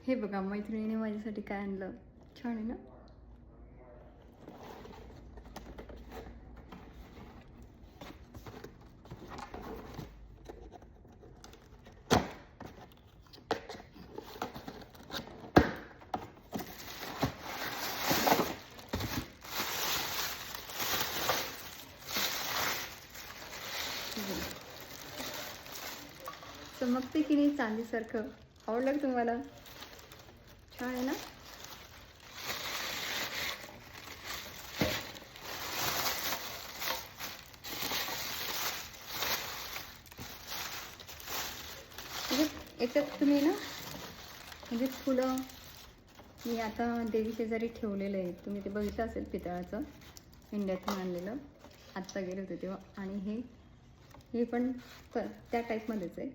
हे बघा मैत्रिणीने माझ्यासाठी काय आणलं, छान आहे ना. चमकते की नाही चांदीसारखं. आवडलं का तुम्हाला? छान आहे ना. म्हणजे याच्यात तुम्ही ना म्हणजे फुलं मी आता देवी शेजारी ठेवलेलं आहे, तुम्ही ते बघितलं असेल पितळाचं, इंडियातून आणलेलं, आत्ता गेले होते तेव्हा. आणि हे पण त्या टाईपमध्येच आहे.